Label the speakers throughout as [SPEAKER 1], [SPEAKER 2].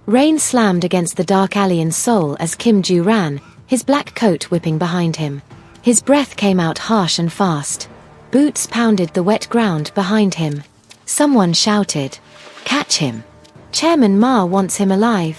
[SPEAKER 1] Rain slammed against the dark alley in Seoul as Kim Joo ran, his black coat whipping behind him. His breath came out harsh and fast. Boots pounded the wet ground behind him. Someone shouted, "Catch him! Chairman Ma wants him alive."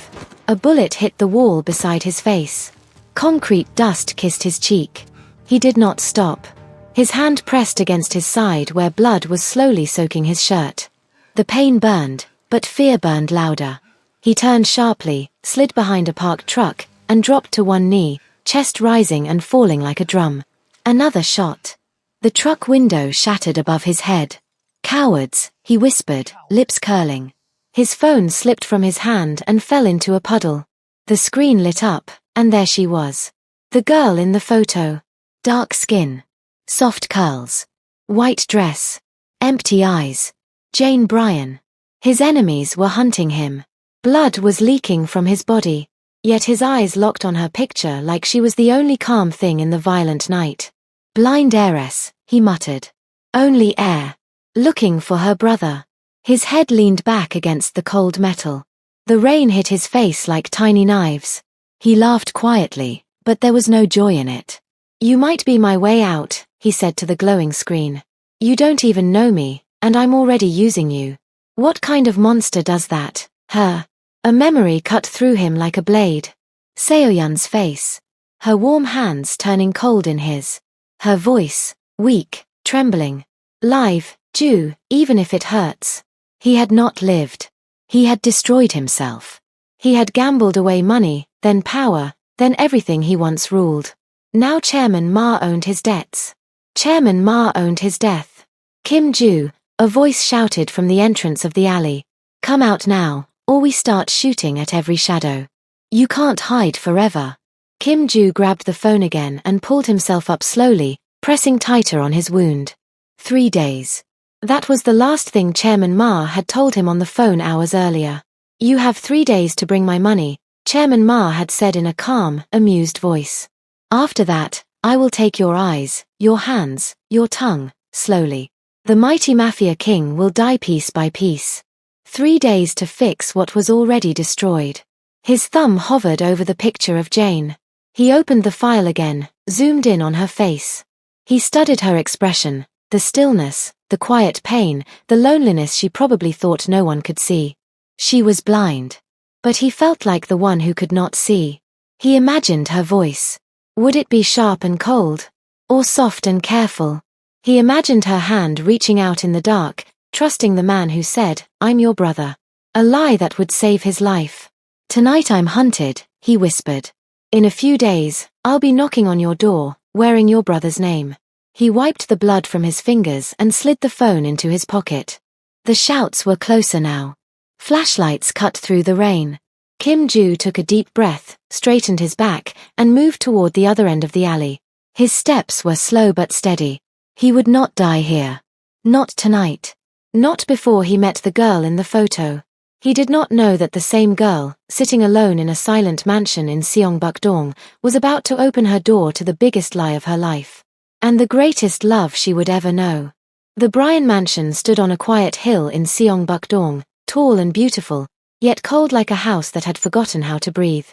[SPEAKER 1] A bullet hit the wall beside his face. Concrete dust kissed his cheek. He did not stop. His hand pressed against his side where blood was slowly soaking his shirt. The pain burned, but fear burned louder. He turned sharply, slid behind a parked truck, and dropped to one knee, chest rising and falling like a drum. Another shot. The truck window shattered above his head. "Cowards," he whispered, lips curling. His phone slipped from his hand and fell into a puddle. The screen lit up, and there she was. The girl in the photo. Dark skin. Soft curls. White dress. Empty eyes. Jane Bryan. His enemies were hunting him. Blood was leaking from his body. Yet his eyes locked on her picture like she was the only calm thing in the violent night. "Blind heiress," he muttered. "Only heir. Looking for her brother." His head leaned back against the cold metal. The rain hit his face like tiny knives. He laughed quietly, but there was no joy in it. "You might be my way out," he said to the glowing screen. "You don't even know me, and I'm already using you. What kind of monster does that?" Her. A memory cut through him like a blade. Seoyeon's face. Her warm hands turning cold in his. Her voice, weak, trembling. "Live, Jew, even if it hurts." He had not lived. He had destroyed himself. He had gambled away money, then power, then everything he once ruled. Now Chairman Ma owned his debts. Chairman Ma owned his death. "Kim Joo," a voice shouted from the entrance of the alley. "Come out now, or we start shooting at every shadow. You can't hide forever." Kim Joo grabbed the phone again and pulled himself up slowly, pressing tighter on his wound. 3 days. That was the last thing Chairman Ma had told him on the phone hours earlier. "You have 3 days to bring my money," Chairman Ma had said in a calm, amused voice. "After that, I will take your eyes, your hands, your tongue, slowly. The mighty Mafia king will die piece by piece." 3 days to fix what was already destroyed. His thumb hovered over the picture of Jane. He opened the file again, zoomed in on her face. He studied her expression, the stillness, the quiet pain, the loneliness she probably thought no one could see. She was blind. But he felt like the one who could not see. He imagined her voice. Would it be sharp and cold? Or soft and careful? He imagined her hand reaching out in the dark, trusting the man who said, "I'm your brother." A lie that would save his life. "Tonight I'm hunted," he whispered. "In a few days, I'll be knocking on your door, wearing your brother's name." He wiped the blood from his fingers and slid the phone into his pocket. The shouts were closer now. Flashlights cut through the rain. Kim Joo took a deep breath, straightened his back, and moved toward the other end of the alley. His steps were slow but steady. He would not die here. Not tonight. Not before he met the girl in the photo. He did not know that the same girl, sitting alone in a silent mansion in Seongbuk-dong, was about to open her door to the biggest lie of her life. And the greatest love she would ever know. The Bryan mansion stood on a quiet hill in Seongbuk-dong, tall and beautiful, yet cold like a house that had forgotten how to breathe.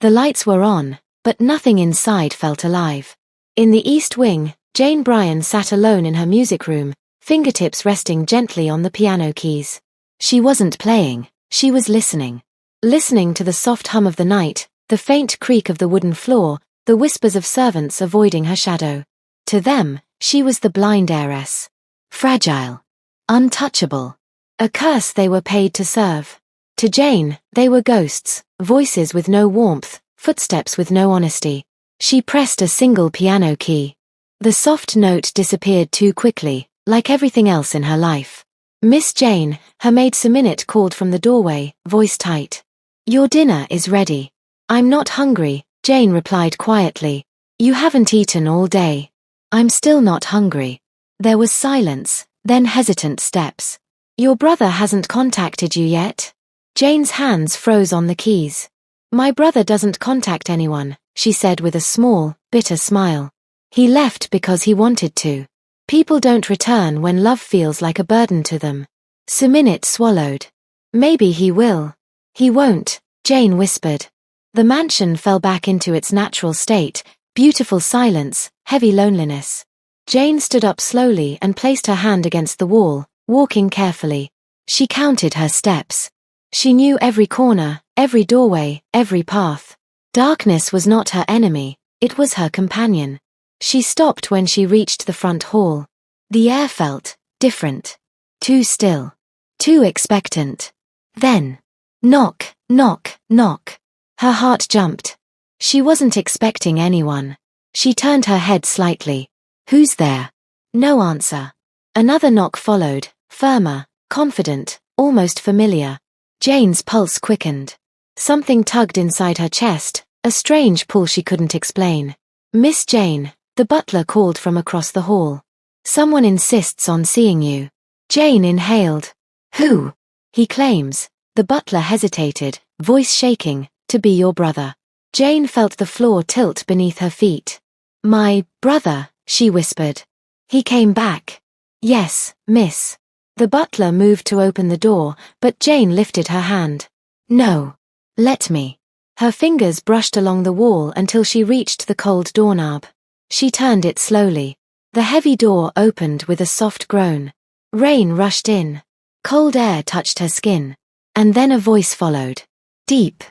[SPEAKER 1] The lights were on, but nothing inside felt alive. In the east wing, Jane Bryan sat alone in her music room, fingertips resting gently on the piano keys. She wasn't playing, she was listening. Listening to the soft hum of the night, the faint creak of the wooden floor, the whispers of servants avoiding her shadow. To them, she was the blind heiress. Fragile. Untouchable. A curse they were paid to serve. To Jane, they were ghosts, voices with no warmth, footsteps with no honesty. She pressed a single piano key. The soft note disappeared too quickly, like everything else in her life. "Miss Jane," her maid Suminit called from the doorway, voice tight. "Your dinner is ready." "I'm not hungry," Jane replied quietly. "You haven't eaten all day." "I'm still not hungry." There was silence, then hesitant steps. "Your brother hasn't contacted you yet?" Jane's hands froze on the keys. "My brother doesn't contact anyone," she said with a small, bitter smile. "He left because he wanted to. People don't return when love feels like a burden to them." Suminit swallowed. "Maybe he will." "He won't." Jane whispered. The mansion fell back into its natural state, beautiful silence, heavy loneliness. Jane stood up slowly and placed her hand against the wall, walking carefully. She counted her steps. She knew every corner, every doorway, every path. Darkness was not her enemy, it was her companion. She stopped when she reached the front hall. The air felt different. Too still. Too expectant. Then, knock, knock, knock. Her heart jumped. She wasn't expecting anyone. She turned her head slightly. Who's there? No answer. Another knock followed, firmer, confident, almost familiar. Jane's pulse quickened. Something tugged inside her chest, a strange pull she couldn't explain. Miss Jane, the butler called from across the hall. Someone insists on seeing you. Jane inhaled. Who? He claims. The butler hesitated, voice shaking. To be your brother. Jane felt the floor tilt beneath her feet. My brother, she whispered. He came back. Yes, miss. The butler moved to open the door, but Jane lifted her hand. No. Let me. Her fingers brushed along the wall until she reached the cold doorknob. She turned it slowly. The heavy door opened with a soft groan. Rain rushed in. Cold air touched her skin. And then a voice followed. Deep.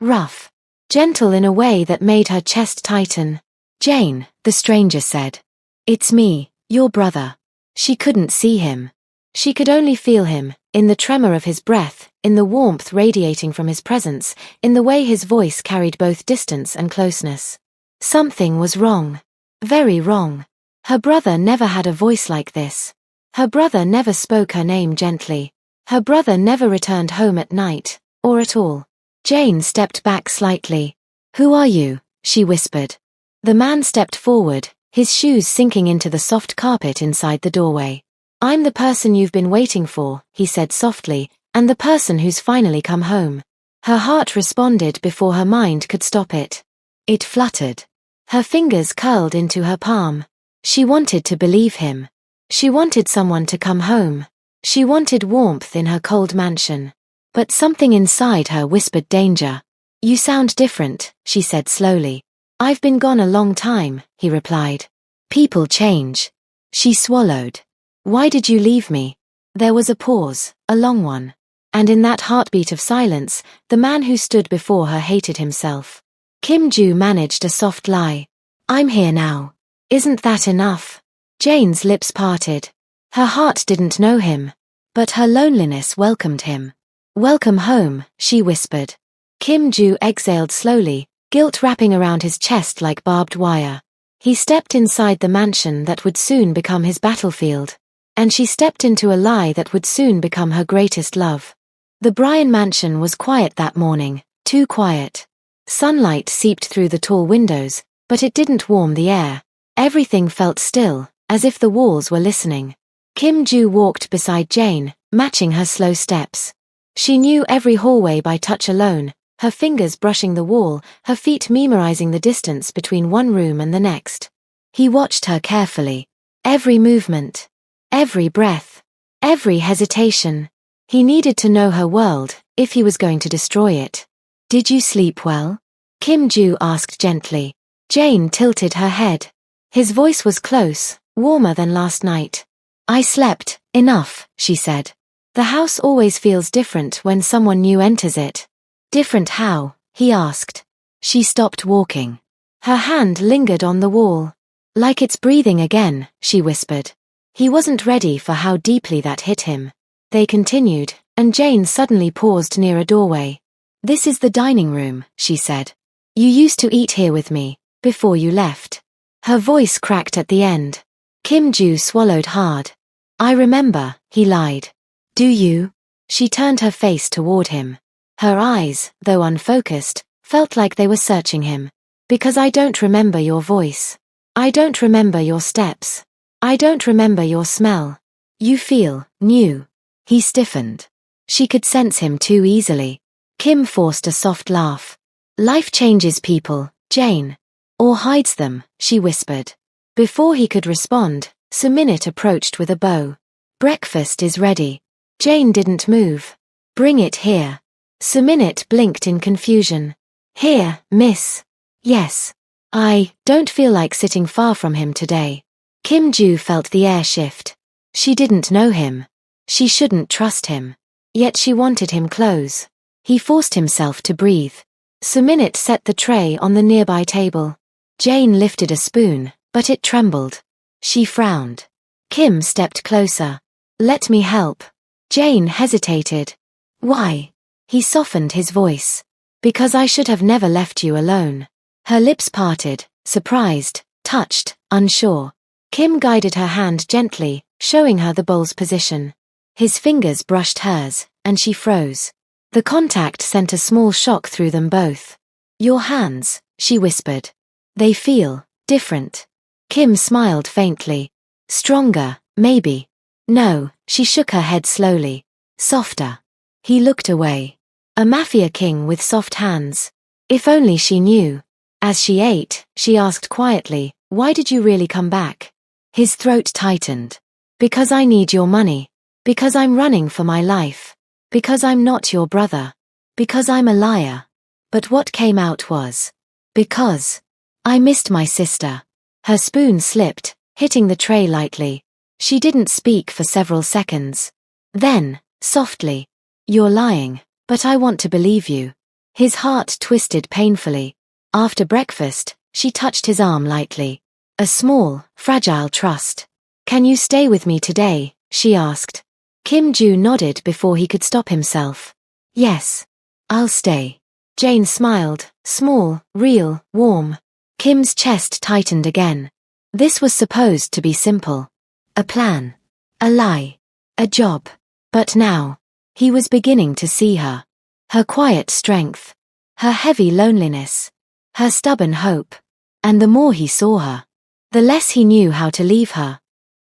[SPEAKER 1] Rough. Gentle in a way that made her chest tighten. Jane, the stranger said. It's me, your brother. She couldn't see him. She could only feel him, in the tremor of his breath, in the warmth radiating from his presence, in the way his voice carried both distance and closeness. Something was wrong. Very wrong. Her brother never had a voice like this. Her brother never spoke her name gently. Her brother never returned home at night, or at all. Jane stepped back slightly. Who are you? She whispered. The man stepped forward, his shoes sinking into the soft carpet inside the doorway. I'm the person you've been waiting for, he said softly, and the person who's finally come home. Her heart responded before her mind could stop it. It fluttered. Her fingers curled into her palm. She wanted to believe him. She wanted someone to come home. She wanted warmth in her cold mansion. But something inside her whispered danger. You sound different, she said slowly. I've been gone a long time, he replied. People change. She swallowed. Why did you leave me? There was a pause, a long one. And in that heartbeat of silence, the man who stood before her hated himself. Kim Ju managed a soft lie. I'm here now. Isn't that enough? Jane's lips parted. Her heart didn't know him. But her loneliness welcomed him. Welcome home, she whispered. Kim Ju exhaled slowly, guilt wrapping around his chest like barbed wire. He stepped inside the mansion that would soon become his battlefield. And she stepped into a lie that would soon become her greatest love. The Bryan mansion was quiet that morning, too quiet. Sunlight seeped through the tall windows, but it didn't warm the air. Everything felt still, as if the walls were listening. Kim Ju walked beside Jane, matching her slow steps. She knew every hallway by touch alone, her fingers brushing the wall, her feet memorizing the distance between one room and the next. He watched her carefully. Every movement. Every breath. Every hesitation. He needed to know her world, if he was going to destroy it. Did you sleep well? Kim Ju asked gently. Jane tilted her head. His voice was close, warmer than last night. I slept enough, she said. The house always feels different when someone new enters it. Different how? He asked. She stopped walking. Her hand lingered on the wall. Like it's breathing again, she whispered. He wasn't ready for how deeply that hit him. They continued, and Jane suddenly paused near a doorway. This is the dining room, she said. You used to eat here with me, before you left. Her voice cracked at the end. Kim Ju swallowed hard. I remember, he lied. Do you? She turned her face toward him. Her eyes, though unfocused, felt like they were searching him. Because I don't remember your voice. I don't remember your steps. I don't remember your smell. You feel new. He stiffened. She could sense him too easily. Kim forced a soft laugh. Life changes people, Jane. Or hides them, she whispered. Before he could respond, Suminit approached with a bow. Breakfast is ready. Jane didn't move. Bring it here. Suminit blinked in confusion. Here, miss. Yes. I don't feel like sitting far from him today. Kim Ju felt the air shift. She didn't know him. She shouldn't trust him. Yet she wanted him close. He forced himself to breathe. Suminit set the tray on the nearby table. Jane lifted a spoon, but it trembled. She frowned. Kim stepped closer. Let me help. Jane hesitated. Why? He softened his voice. Because I should have never left you alone. Her lips parted, surprised, touched, unsure. Kim guided her hand gently, showing her the bowl's position. His fingers brushed hers, and she froze. The contact sent a small shock through them both. Your hands, she whispered. They feel different. Kim smiled faintly. Stronger, maybe. No, she shook her head slowly. Softer. He looked away. A Mafia king with soft hands. If only she knew. As she ate, she asked quietly, why did you really come back? His throat tightened. Because I need your money. Because I'm running for my life. Because I'm not your brother. Because I'm a liar. But what came out was, because I missed my sister. Her spoon slipped, hitting the tray lightly. She didn't speak for several seconds. Then, softly, you're lying, but I want to believe you. His heart twisted painfully. After breakfast, she touched his arm lightly. A small, fragile trust. Can you stay with me today? She asked. Kim Ju nodded before he could stop himself. Yes. I'll stay. Jane smiled, small, real, warm. Kim's chest tightened again. This was supposed to be simple. A plan. A lie. A job. But now, he was beginning to see her. Her quiet strength. Her heavy loneliness. Her stubborn hope. And the more he saw her, the less he knew how to leave her.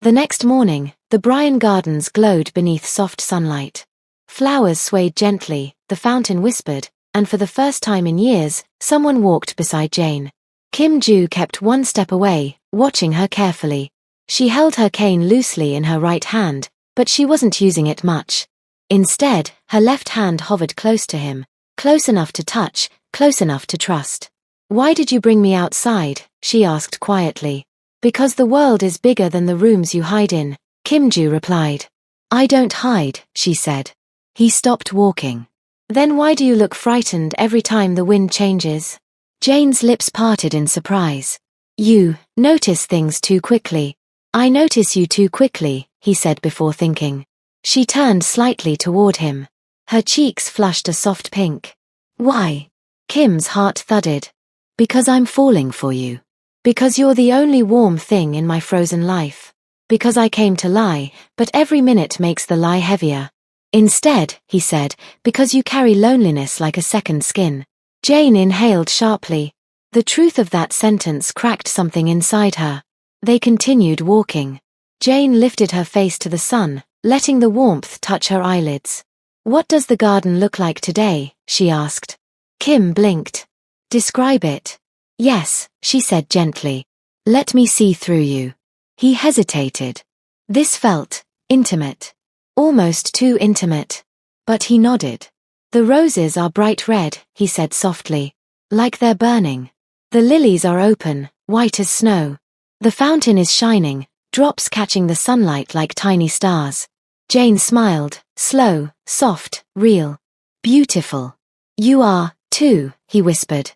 [SPEAKER 1] The next morning, the Bryan Gardens glowed beneath soft sunlight. Flowers swayed gently, the fountain whispered, and for the first time in years, someone walked beside Jane. Kim Ju kept one step away, watching her carefully. She held her cane loosely in her right hand, but she wasn't using it much. Instead, her left hand hovered close to him, close enough to touch, close enough to trust. Why did you bring me outside? She asked quietly. Because the world is bigger than the rooms you hide in, Kim Ju replied. I don't hide, she said. He stopped walking. Then why do you look frightened every time the wind changes? Jane's lips parted in surprise. You notice things too quickly. I notice you too quickly, he said before thinking. She turned slightly toward him. Her cheeks flushed a soft pink. Why? Kim's heart thudded. Because I'm falling for you. Because you're the only warm thing in my frozen life. Because I came to lie, but every minute makes the lie heavier. Instead, he said, because you carry loneliness like a second skin. Jane inhaled sharply. The truth of that sentence cracked something inside her. They continued walking. Jane lifted her face to the sun, letting the warmth touch her eyelids. What does the garden look like today? She asked. Kim blinked. Describe it. Yes, she said gently. Let me see through you. He hesitated. This felt intimate. Almost too intimate. But he nodded. The roses are bright red, he said softly. Like they're burning. The lilies are open, white as snow. The fountain is shining, drops catching the sunlight like tiny stars. Jane smiled, slow, soft, real. Beautiful. You are, too, he whispered.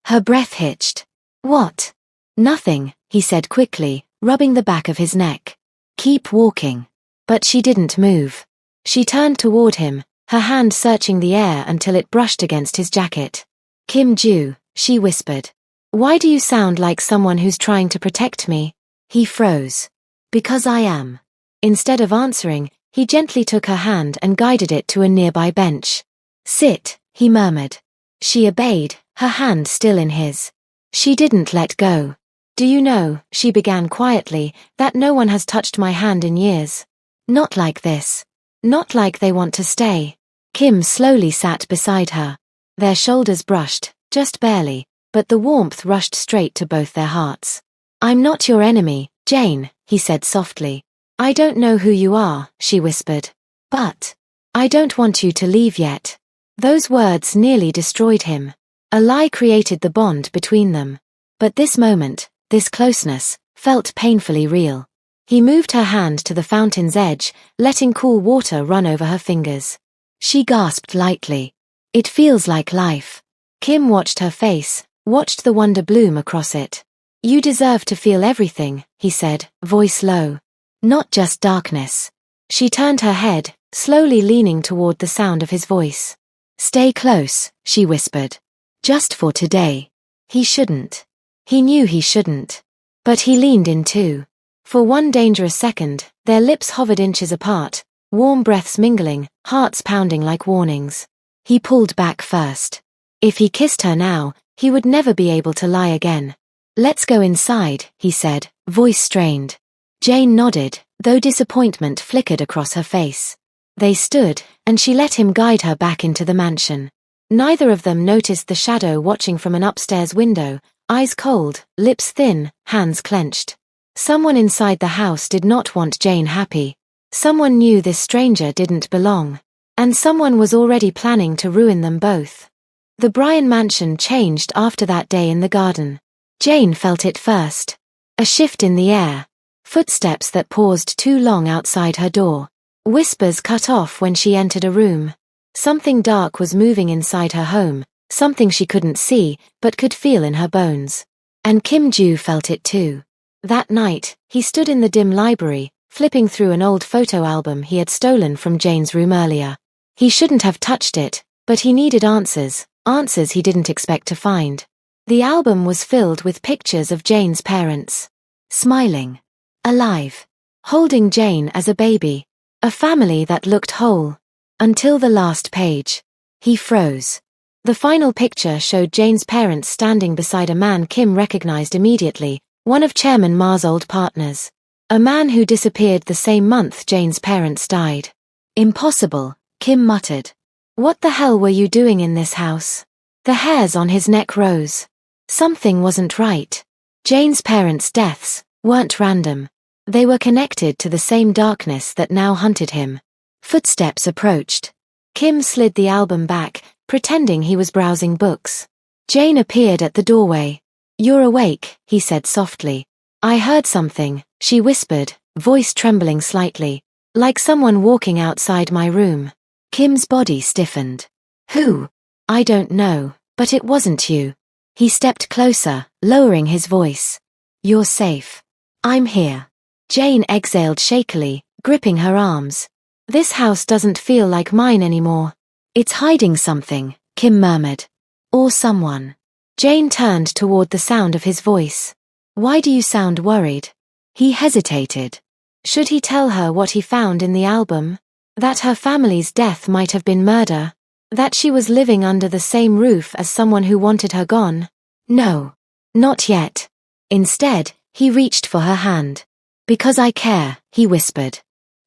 [SPEAKER 1] Her breath hitched. What? Nothing, he said quickly, rubbing the back of his neck. Keep walking. But she didn't move. She turned toward him, her hand searching the air until it brushed against his jacket. Kim Ju, she whispered. Why do you sound like someone who's trying to protect me? He froze. Because I am. Instead of answering, he gently took her hand and guided it to a nearby bench. Sit, he murmured. She obeyed, her hand still in his. She didn't let go. Do you know, she began quietly, that no one has touched my hand in years. Not like this. Not like they want to stay. Kim slowly sat beside her. Their shoulders brushed, just barely, but the warmth rushed straight to both their hearts. I'm not your enemy, Jane, he said softly. I don't know who you are, she whispered. But I don't want you to leave yet. Those words nearly destroyed him. A lie created the bond between them. But this moment, this closeness, felt painfully real. He moved her hand to the fountain's edge, letting cool water run over her fingers. She gasped lightly. It feels like life. Kim watched her face, watched the wonder bloom across it. You deserve to feel everything, he said, voice low. Not just darkness. She turned her head, slowly leaning toward the sound of his voice. Stay close, she whispered. Just for today. He shouldn't. He knew he shouldn't. But he leaned in too. For one dangerous second, their lips hovered inches apart, warm breaths mingling, hearts pounding like warnings. He pulled back first. If he kissed her now, he would never be able to lie again. Let's go inside, he said, voice strained. Jane nodded, though disappointment flickered across her face. They stood, and she let him guide her back into the mansion. Neither of them noticed the shadow watching from an upstairs window, eyes cold, lips thin, hands clenched. Someone inside the house did not want Jane happy. Someone knew this stranger didn't belong. And someone was already planning to ruin them both. The Bryan mansion changed after that day in the garden. Jane felt it first. A shift in the air. Footsteps that paused too long outside her door. Whispers cut off when she entered a room. Something dark was moving inside her home, something she couldn't see, but could feel in her bones. And Kim Joo felt it too. That night, he stood in the dim library, flipping through an old photo album he had stolen from Jane's room earlier. He shouldn't have touched it, but he needed answers, answers he didn't expect to find. The album was filled with pictures of Jane's parents. Smiling. Alive. Holding Jane as a baby. A family that looked whole. Until the last page. He froze. The final picture showed Jane's parents standing beside a man Kim recognized immediately, one of Chairman Ma's old partners. A man who disappeared the same month Jane's parents died. Impossible, Kim muttered. What the hell were you doing in this house? The hairs on his neck rose. Something wasn't right. Jane's parents' deaths weren't random. They were connected to the same darkness that now hunted him. Footsteps approached. Kim slid the album back, pretending he was browsing books. Jane appeared at the doorway. You're awake, he said softly. I heard something, she whispered, voice trembling slightly. Like someone walking outside my room. Kim's body stiffened. Who? I don't know, but it wasn't you. He stepped closer, lowering his voice. You're safe. I'm here. Jane exhaled shakily, gripping her arms. This house doesn't feel like mine anymore. It's hiding something, Kim murmured. Or someone. Jane turned toward the sound of his voice. Why do you sound worried? He hesitated. Should he tell her what he found in the album? That her family's death might have been murder? That she was living under the same roof as someone who wanted her gone? No. Not yet. Instead, he reached for her hand. Because I care, he whispered.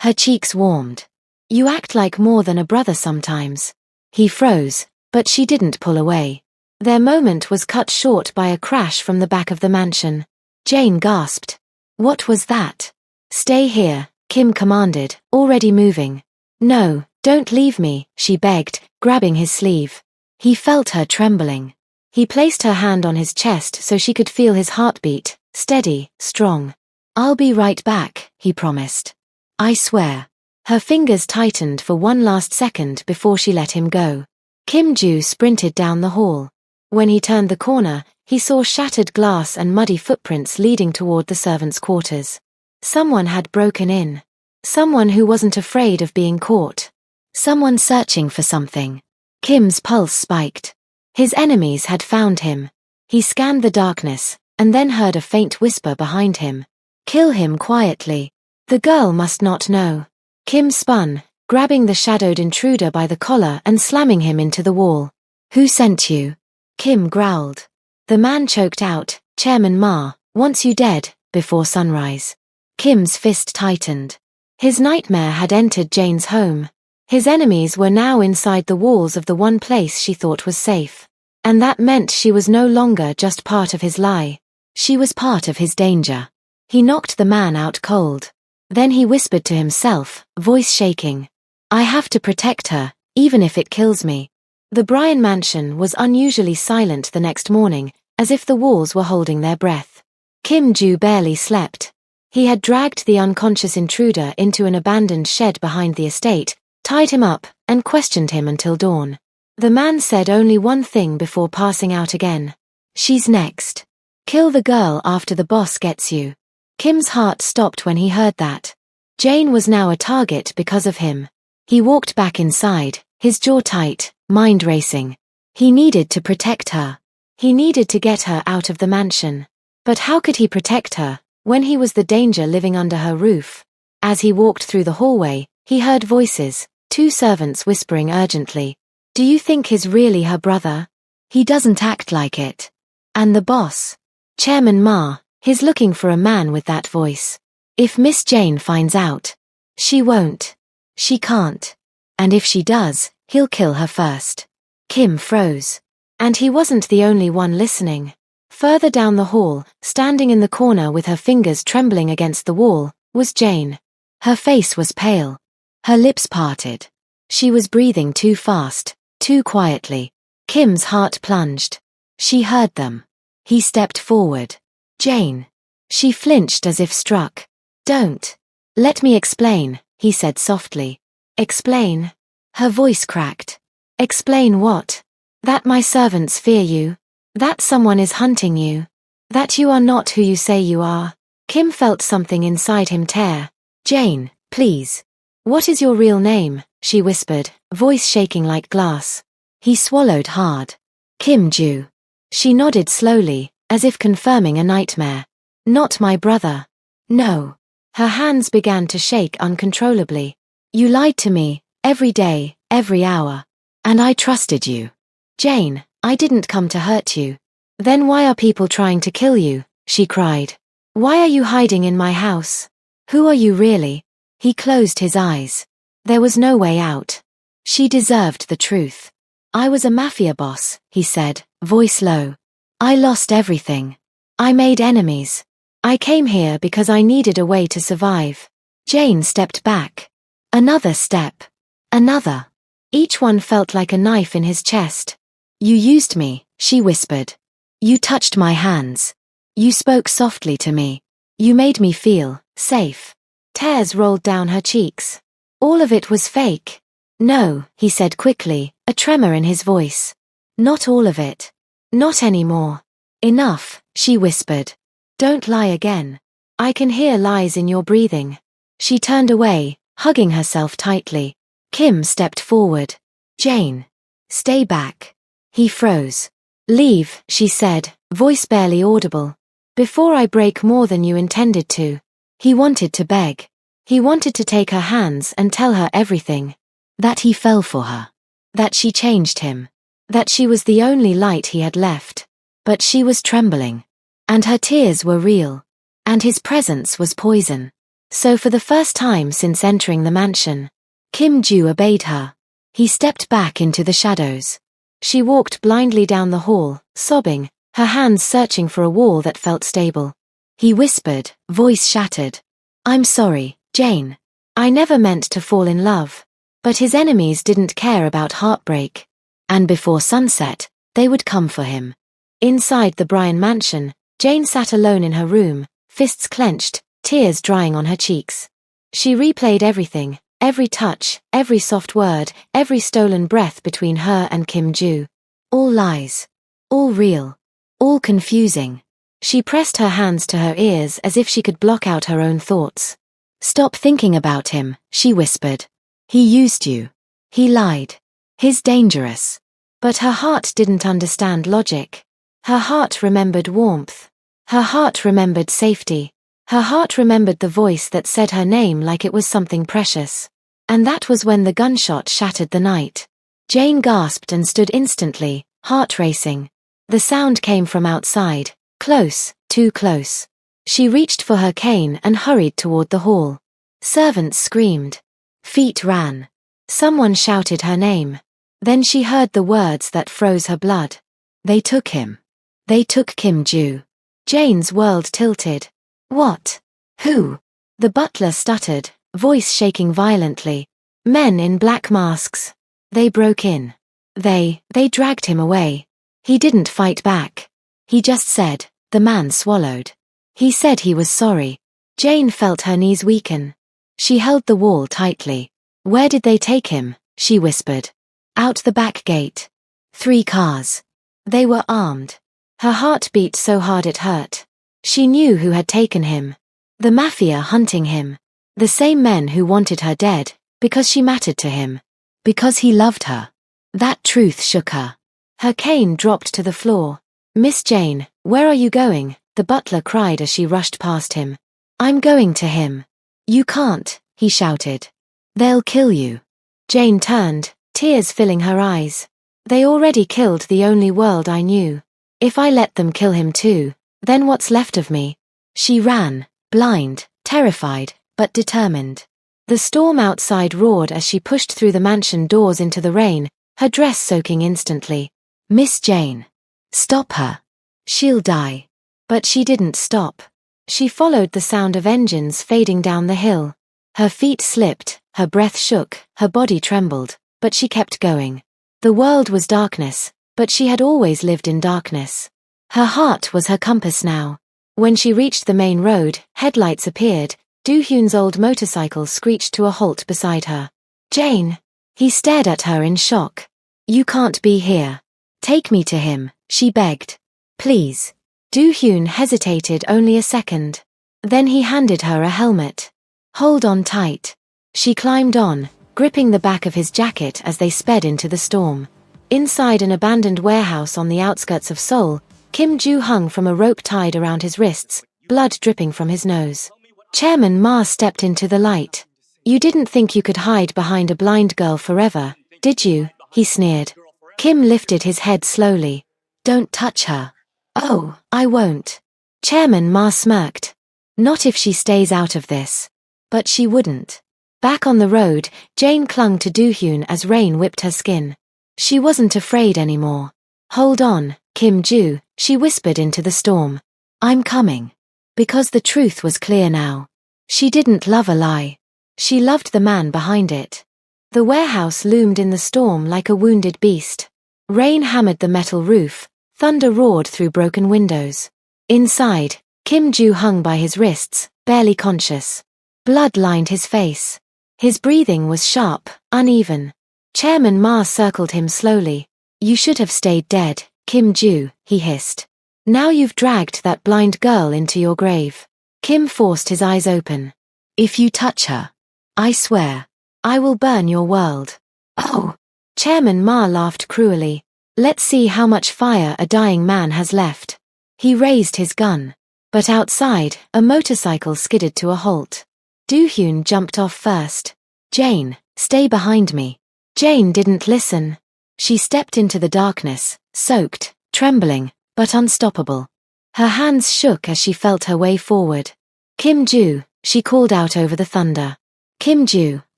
[SPEAKER 1] Her cheeks warmed. You act like more than a brother sometimes. He froze, but she didn't pull away. Their moment was cut short by a crash from the back of the mansion. Jane gasped. What was that? Stay here, Kim commanded, already moving. No, don't leave me, she begged, grabbing his sleeve. He felt her trembling. He placed her hand on his chest so she could feel his heartbeat, steady, strong. I'll be right back, he promised. I swear. Her fingers tightened for one last second before she let him go. Kim Joo sprinted down the hall. When he turned the corner, he saw shattered glass and muddy footprints leading toward the servants' quarters. Someone had broken in. Someone who wasn't afraid of being caught. Someone searching for something. Kim's pulse spiked. His enemies had found him. He scanned the darkness, and then heard a faint whisper behind him. Kill him quietly. The girl must not know. Kim spun, grabbing the shadowed intruder by the collar and slamming him into the wall. Who sent you? Kim growled. The man choked out, Chairman Ma, wants you dead, before sunrise. Kim's fist tightened. His nightmare had entered Jane's home. His enemies were now inside the walls of the one place she thought was safe. And that meant she was no longer just part of his lie. She was part of his danger. He knocked the man out cold. Then he whispered to himself, voice shaking. I have to protect her, even if it kills me. The Bryan mansion was unusually silent the next morning, as if the walls were holding their breath. Kim Joo barely slept. He had dragged the unconscious intruder into an abandoned shed behind the estate, tied him up, and questioned him until dawn. The man said only one thing before passing out again. "She's next. Kill the girl after the boss gets you." Kim's heart stopped when he heard that. Jane was now a target because of him. He walked back inside, his jaw tight, mind racing. He needed to protect her. He needed to get her out of the mansion. But how could he protect her, when he was the danger living under her roof? As he walked through the hallway, he heard voices, two servants whispering urgently. "Do you think he's really her brother? He doesn't act like it." And the boss? Chairman Ma, he's looking for a man with that voice. If Miss Jane finds out. She won't. She can't. And if she does, he'll kill her first. Kim froze. And he wasn't the only one listening. Further down the hall, standing in the corner with her fingers trembling against the wall, was Jane. Her face was pale. Her lips parted. She was breathing too fast, too quietly. Kim's heart plunged. She heard them. He stepped forward. "Jane." She flinched as if struck. "Don't. Let me explain," he said softly. "Explain?" Her voice cracked. "Explain what? That my servants fear you? That someone is hunting you? That you are not who you say you are?" Kim felt something inside him tear. "Jane, please. What is your real name?" she whispered, voice shaking like glass. He swallowed hard. "Kim Joo." She nodded slowly, as if confirming a nightmare. "Not my brother." "No." Her hands began to shake uncontrollably. "You lied to me, every day, every hour. And I trusted you. Jane, I didn't come to hurt you." "Then why are people trying to kill you?" she cried. "Why are you hiding in my house? Who are you really?" He closed his eyes. There was no way out. She deserved the truth. "I was a mafia boss," he said, voice low. "I lost everything. I made enemies. I came here because I needed a way to survive." Jane stepped back. Another step. Another. Each one felt like a knife in his chest. "You used me," she whispered. "You touched my hands. You spoke softly to me. You made me feel safe." Tears rolled down her cheeks. All of it was fake. "No," he said quickly, a tremor in his voice. "Not all of it. Not anymore. Enough," she whispered. "Don't lie again. I can hear lies in your breathing." She turned away, hugging herself tightly. Kim stepped forward. "Jane. Stay back." He froze. "Leave," she said, voice barely audible. "Before I break more than you intended to." He wanted to beg. He wanted to take her hands and tell her everything. That he fell for her. That she changed him. That she was the only light he had left. But she was trembling. And her tears were real. And his presence was poison. So for the first time since entering the mansion, Kim Joo obeyed her. He stepped back into the shadows. She walked blindly down the hall, sobbing, her hands searching for a wall that felt stable. He whispered, voice shattered. "I'm sorry, Jane. I never meant to fall in love." But his enemies didn't care about heartbreak. And before sunset, they would come for him. Inside the Bryan mansion, Jane sat alone in her room, fists clenched, tears drying on her cheeks. She replayed everything, every touch, every soft word, every stolen breath between her and Kim Joo. All lies. All real. All confusing. She pressed her hands to her ears as if she could block out her own thoughts. "Stop thinking about him," she whispered. "He used you. He lied. He's dangerous." But her heart didn't understand logic. Her heart remembered warmth. Her heart remembered safety. Her heart remembered the voice that said her name like it was something precious. And that was when the gunshot shattered the night. Jane gasped and stood instantly, heart racing. The sound came from outside, close, too close. She reached for her cane and hurried toward the hall. Servants screamed. Feet ran. Someone shouted her name. Then she heard the words that froze her blood. "They took him. They took Kim Joo." Jane's world tilted. "What? Who?" The butler stuttered, voice shaking violently. "Men in black masks. They broke in. They dragged him away. He didn't fight back. He just said, the man swallowed. He said he was sorry. Jane felt her knees weaken. She held the wall tightly. Where did they take him? She whispered. Out the back gate. 3 cars. They were armed. Her heart beat so hard it hurt. She knew who had taken him. The Mafia hunting him. The same men who wanted her dead, because she mattered to him. Because he loved her. That truth shook her. Her cane dropped to the floor. Miss Jane, where are you going? The butler cried as she rushed past him. I'm going to him. You can't, he shouted. They'll kill you. Jane turned, tears filling her eyes. They already killed the only world I knew. If I let them kill him too, then what's left of me? She ran, blind, terrified, but determined. The storm outside roared as she pushed through the mansion doors into the rain, her dress soaking instantly. Miss Jane. Stop her. She'll die. But she didn't stop. She followed the sound of engines fading down the hill. Her feet slipped, her breath shook, her body trembled, but she kept going. The world was darkness, but she had always lived in darkness. Her heart was her compass now. When she reached the main road, headlights appeared. Do-hyun's old motorcycle screeched to a halt beside her. Jane. He stared at her in shock. You can't be here. Take me to him, she begged. Please. Do-hyun hesitated only a second. Then he handed her a helmet. Hold on tight. She climbed on, gripping the back of his jacket as they sped into the storm. Inside an abandoned warehouse on the outskirts of Seoul, Kim Joo hung from a rope tied around his wrists, blood dripping from his nose. Chairman Ma stepped into the light. You didn't think you could hide behind a blind girl forever, did you? He sneered. Kim lifted his head slowly. Don't touch her. Oh, I won't. Chairman Ma smirked. Not if she stays out of this. But she wouldn't. Back on the road, Jane clung to Do-hyun as rain whipped her skin. She wasn't afraid anymore. Hold on, Kim Joo, she whispered into the storm. I'm coming. Because the truth was clear now. She didn't love a lie. She loved the man behind it. The warehouse loomed in the storm like a wounded beast. Rain hammered the metal roof, thunder roared through broken windows. Inside, Kim Joo hung by his wrists, barely conscious. Blood lined his face. His breathing was sharp, uneven. Chairman Ma circled him slowly. You should have stayed dead, Kim Joo, he hissed. Now you've dragged that blind girl into your grave. Kim forced his eyes open. If you touch her, I swear, I will burn your world. Oh! Chairman Ma laughed cruelly. Let's see how much fire a dying man has left. He raised his gun. But outside, a motorcycle skidded to a halt. Do-hyun jumped off first. Jane, stay behind me. Jane didn't listen. She stepped into the darkness, soaked, trembling, but unstoppable. Her hands shook as she felt her way forward. Kim Joo, she called out over the thunder. Kim Joo,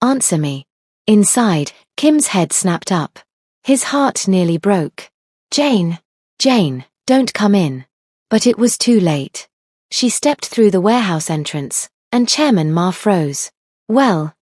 [SPEAKER 1] answer me. Inside, Kim's head snapped up. His heart nearly broke. Jane, don't come in. But it was too late. She stepped through the warehouse entrance, and Chairman Ma froze. Well,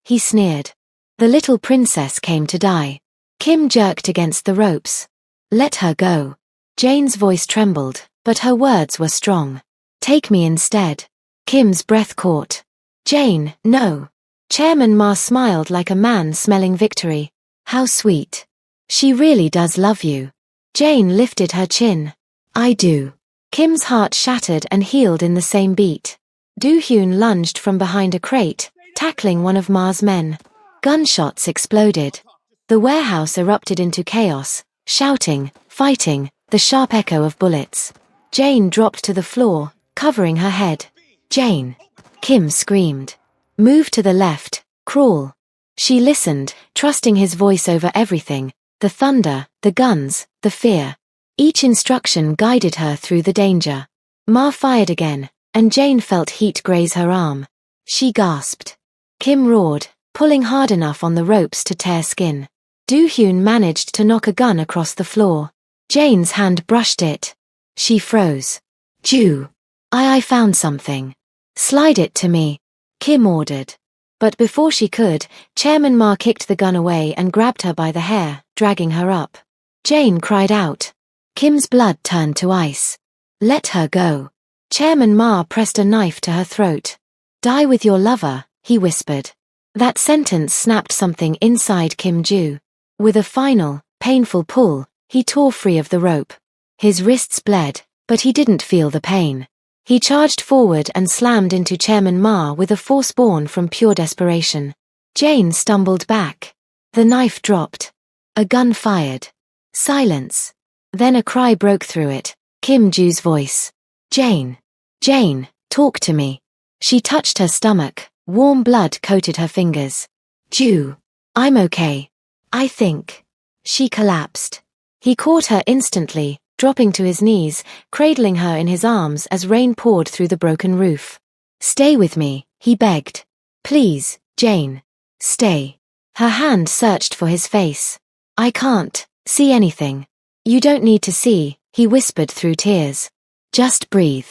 [SPEAKER 1] he sneered. The little princess came to die. Kim jerked against the ropes. Let her go. Jane's voice trembled, but her words were strong. Take me instead. Kim's breath caught. Jane, no. Chairman Ma smiled like a man smelling victory. How sweet. She really does love you. Jane lifted her chin. I do. Kim's heart shattered and healed in the same beat. Do-hyun lunged from behind a crate, tackling one of Ma's men. Gunshots exploded. The warehouse erupted into chaos, shouting, fighting, the sharp echo of bullets. Jane dropped to the floor, covering her head. Jane. Kim screamed. Move to the left, crawl. She listened, trusting his voice over everything, the thunder, the guns, the fear. Each instruction guided her through the danger. Ma fired again, and Jane felt heat graze her arm. She gasped. Kim roared, pulling hard enough on the ropes to tear skin. Do-hyun managed to knock a gun across the floor. Jane's hand brushed it. She froze. Joo. I found something. Slide it to me, Kim ordered. But before she could, Chairman Ma kicked the gun away and grabbed her by the hair. dragging her up. Jane cried out. Kim's blood turned to ice. Let her go. Chairman Ma pressed a knife to her throat. Die with your lover, he whispered. That sentence snapped something inside Kim Ju. With a final, painful pull, he tore free of the rope. His wrists bled, but he didn't feel the pain. He charged forward and slammed into Chairman Ma with a force born from pure desperation. Jane stumbled back. The knife dropped. A gun fired. Silence. Then a cry broke through it. Kim Ju's voice. Jane. Jane, talk to me. She touched her stomach. Warm blood coated her fingers. Ju. I'm okay. I think. She collapsed. He caught her instantly, dropping to his knees, cradling her in his arms as rain poured through the broken roof. Stay with me, he begged. Please, Jane. Stay. Her hand searched for his face. I can't see anything. You don't need to see, he whispered through tears. Just breathe.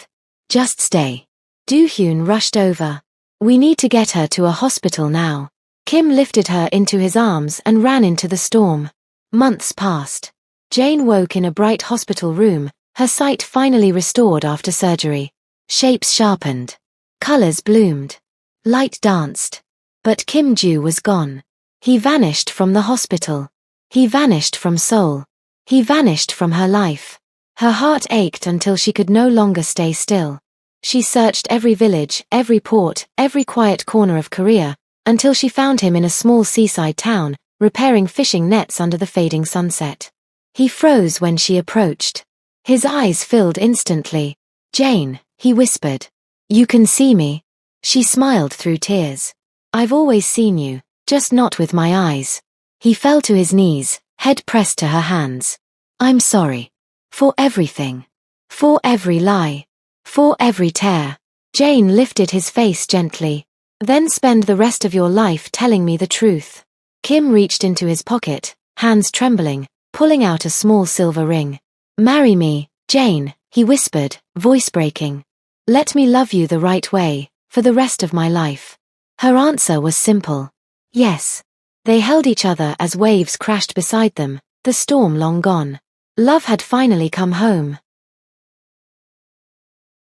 [SPEAKER 1] Just stay. Do-hyun rushed over. We need to get her to a hospital now. Kim lifted her into his arms and ran into the storm. Months passed. Jane woke in a bright hospital room, her sight finally restored after surgery. Shapes sharpened. Colors bloomed. Light danced. But Kim Ju was gone. He vanished from the hospital. He vanished from Seoul. He vanished from her life. Her heart ached until she could no longer stay still. She searched every village, every port, every quiet corner of Korea, until she found him in a small seaside town, repairing fishing nets under the fading sunset. He froze when she approached. His eyes filled instantly. Jane, he whispered. You can see me. She smiled through tears. I've always seen you, just not with my eyes. He fell to his knees, head pressed to her hands. I'm sorry. For everything. For every lie. For every tear. Jane lifted his face gently. Then spend the rest of your life telling me the truth. Kim reached into his pocket, hands trembling, pulling out a small silver ring. Marry me, Jane, he whispered, voice breaking. Let me love you the right way, for the rest of my life. Her answer was simple. Yes. They held each other as waves crashed beside them, the storm long gone. Love had finally come home.